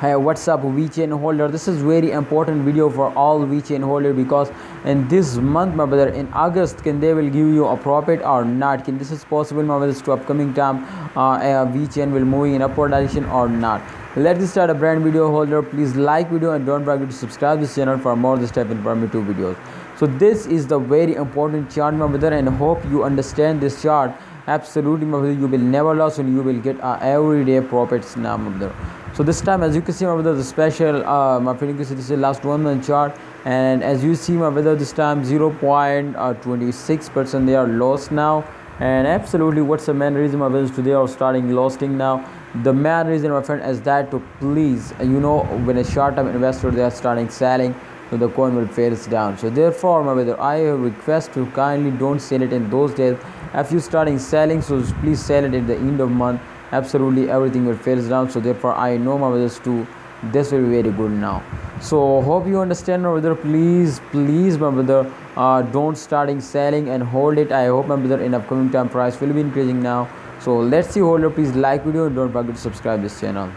Hey, what's up Vechain holder? This is very important video for all Vechain holder, because in this month, my brother, in August, can they will give you a profit or not? Can this is possible, my brothers, to upcoming time Vechain will move in upward direction or not? Let's start a brand video holder. Please like video and don't forget to subscribe this channel for more this type of informative videos. So this is the very important chart, my brother, and hope you understand this chart. Absolutely, my brother, you will never lose and you will get everyday profits now, my brother. So this time, as you can see, my brother, the special my friend, you can see this is last 1 month chart, and as you see, my brother, this time 0.26% they are lost now. And absolutely, what's the main reason, my brothers, today are starting losing now? The main reason, my friend, is that to please, when a short-term investor they are starting selling, so the coin will fails down. So therefore, my brother, I request to kindly don't sell it in those days. If you starting selling, so please sell it at the end of month. Absolutely everything will fails down. So therefore, I know, my brothers, too, this will be very good now. So hope you understand, my brother. Please, my brother, don't starting selling and hold it. I hope, my brother, in upcoming time price will be increasing now. So let's see, holder, please like video and don't forget to subscribe this channel.